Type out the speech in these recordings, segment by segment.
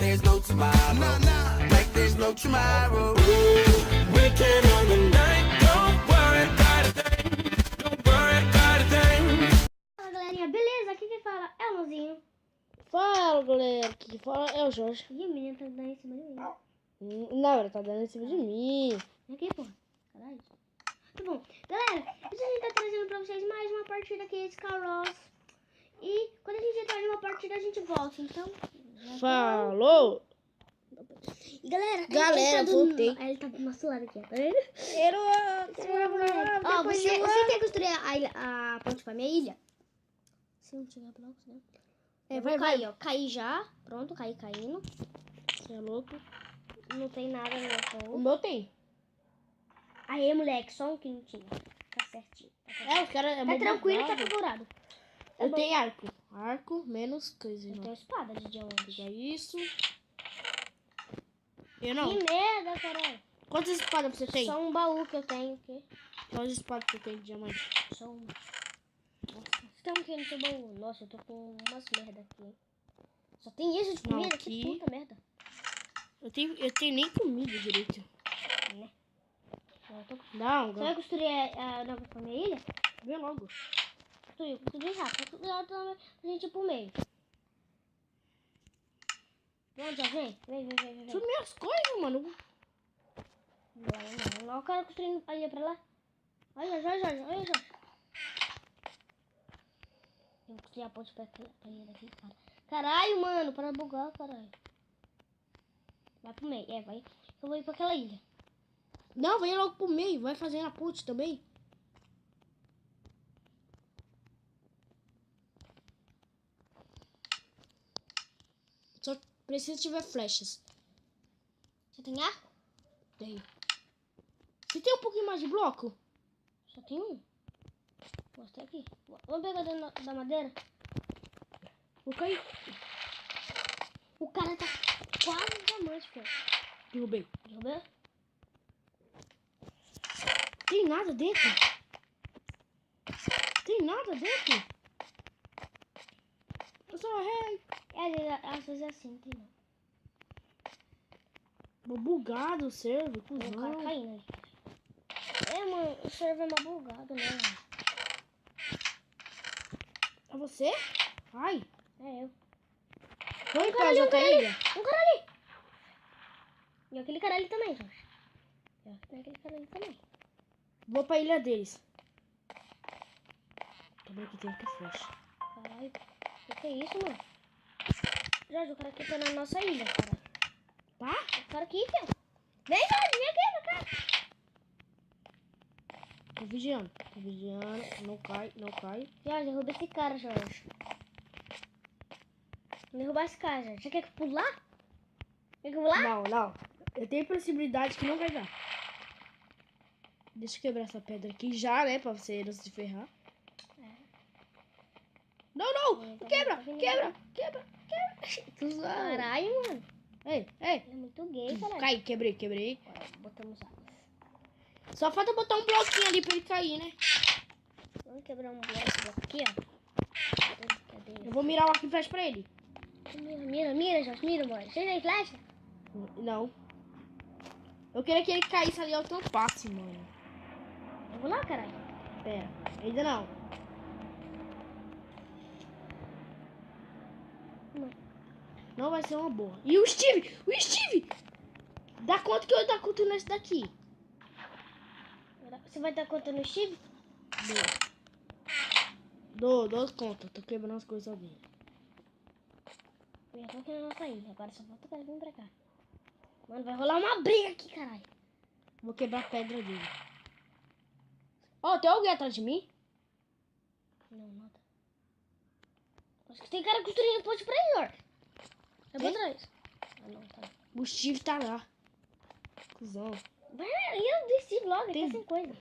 there's no tomorrow. Like there's no tomorrow. Weekend on the night, don't worry about a thing. Don't worry about a thing. Fala galerinha, beleza? Aqui quem fala é o Luzinho. Fala galera, aqui quem fala é o Jorge. E a menina tá dando em cima de mim. Não, ela tá dando em cima de mim. Vem aqui, porra. Caralho. Tá bom. Galera, hoje a gente tá trazendo pra vocês mais uma partida aqui de Skyros. E quando a gente entrar em uma partida, a gente volta. Então, Falou! E galera, Galera, voltei. Ele tá do nosso lado aqui, ó. Tá vendo? Ó, você quer construir a ponte pra minha ilha? Se não tiver blocos, né? É, Vai vai. cair, ó. Cair já. Pronto, cair caindo. Você é louco? Não tem nada no meu O fogo. meu tem. Aí, moleque, só um quintinho. Tá certinho. É, os caras é Tá tranquilo, tá bugado. favorável. Eu tenho arco. Arco, menos coisa. Eu Não. tenho espada de diamante. É isso. Eu não. Que merda, caralho. Quantas espadas você tem? Só um baú que eu tenho aqui. Quantas espadas você tem de diamante? Só uma. Nossa, você tem um que no seu baú? Nossa, eu tô com umas merda aqui. Só tem isso de Não, comida? aqui. Que puta merda. Eu tenho nem comida direito. É. Eu tô... Não, Você vai construir a nova pra minha ilha? vem logo. Construir rápido. Cuidado pra gente ir pro meio. Vem, já vem. Vem. São minhas coisas, mano. Não, eu quero construir a ilha pra lá. Olha, Jorge. Eu vou construir a ponte pra ilha daqui, cara. Caralho, mano, para bugar, caralho. Vai pro meio, vai. Eu vou ir pra aquela ilha. Não, vem logo pro meio. Vai fazendo a ponte também. Só precisa tiver flechas. Você tem arco? Tem. Você tem um pouquinho mais de bloco? Só tem um. Mostra aqui. Vamos pegar da madeira? Vou cair. O cara tá quase diamante, pô. Derrubei. Derrubou? Tem nada dentro? Tem nada dentro? Eu só errei. Às vezes é assim, não tem não. Bugado o server, O cara cuzão. caindo aí. É, mano, o server é mais bugado, né, mano? É você? Ai. É eu. Vamos cara pra ali, outra ilha? Um cara ali! E aquele cara ali também, Jorge. Tem aquele cara ali também. Vou pra ilha deles. Também que tem que flecha. Caralho. O que é isso, mano? Jorge, o cara aqui tá na nossa ilha, cara. Tá? O cara aqui, filho. Vem, Jorge, vem aqui, pra cá. Tô vigiando. Não cai. Jorge, derruba esse cara, Jorge. Derrubar esse cara, Jorge. Você quer pular? Quer pular? Não. Eu tenho possibilidade que não vai dar. Deixa eu quebrar essa pedra aqui já, né? Pra você não se ferrar. Não! Quebra! Cuzão. Caralho, mano. Ei. É muito gay, caralho. Cai, quebrei. Agora, botamos a... Só falta botar um bloquinho ali pra ele cair, né? Vamos quebrar um bloco aqui, ó. Cadê? Eu vou mirar o arco e flecha pra ele. Mira, Jorge. Mira, mano. Você tem flecha? Não. Eu queria que ele caísse ali ao tampasse, mano. Eu vou lá, caralho. Pera, ainda não. Não vai ser uma boa. E o Steve! Dá conta que eu dar conta nesse daqui. Você vai dar conta no Steve? Dou conta. Tô quebrando as coisas dele. Eu já tô aqui na nossa ilha. Agora só falta o cara vir pra cá. Mano, vai rolar uma briga aqui, caralho. Vou quebrar a pedra dele. Ó, tem alguém atrás de mim? Não, nada. Acho que tem cara construindo ponte pra aí, Jorge. É pra Tem? trás. Ah, não, tá. O Steve tá lá. Cusão. Vai, eu desci logo, Tem- tá sem coisa.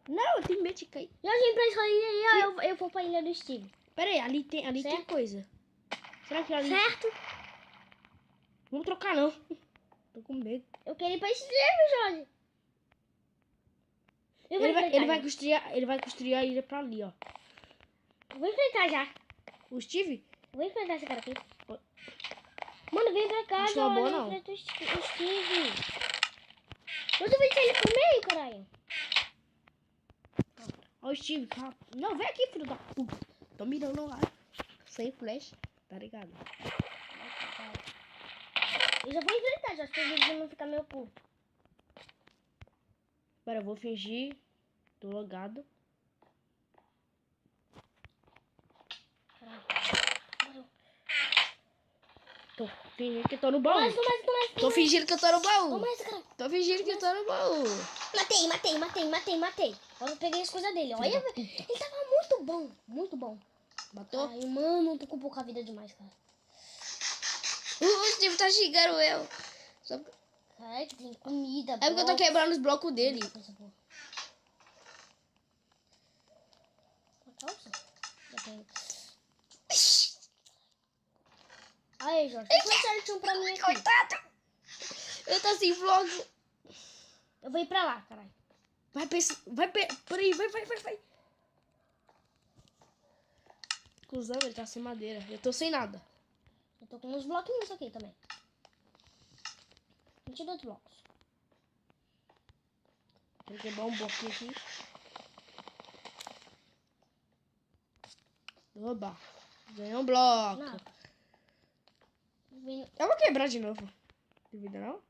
Não, eu tenho medo de cair. Jorge, pra essa ilha aí, ó. Eu vou pra ilha do Steve. Pera aí, ali tem Certo. coisa. Será que ali... Certo? Vamos trocar não. Tô com medo. Eu quero ir pra esse server, Jorge. Eu vou enfrentar Ele vai construir a ilha pra ali, ó. Eu vou enfrentar já. O Steve? Eu vou enfrentar esse cara aqui. Mano, Mano, vem pra cá, Acho uma boa, olha, não. enfrenta o Steve. Mas eu vou deixar ele pro meio, caralho. Ó o Steve, calma. Não, vem aqui, filho da puta. Tô mirando lá. Sem flash, tá ligado? Eu já vou enfrentar, já acho que o vídeo não ficar meio curto. Pera, eu vou fingir. Tô logado. Tô fingindo que eu tô no baú. Mais. Tô fingindo que eu tô no baú. Toma esse, cara. Tô fingindo que eu tô no baú. Matei. Agora eu peguei as coisas dele. Olha, velho. Ele tava muito bom. Muito bom. Matou? Ai, mano, tô com pouca vida demais, cara. O Steve tá xingando eu. Só... Caralho, que tem comida. É porque eu tô quebrando os blocos dele. Já tem. Aí, Jorge, foi certinho pra mim aqui. Coitado. Eu tô sem vlog. Eu vou ir pra lá, caralho. Vai, por aí, vai. Cusão, ele tá sem madeira. Eu tô sem nada. Eu tô com uns bloquinhos aqui também. 22 blocos. Tem que quebrar um bloquinho aqui. Oba. Ganhou um bloco. Não. Vem- Eu vou quebrar de novo. Duvida não?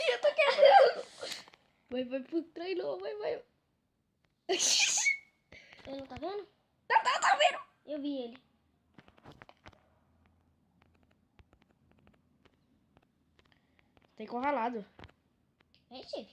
Eu tô quebrando. Vai pro treino, vai. Ele não tá vendo? Tá vendo? Eu vi ele. Tem encurralado. É, Steve.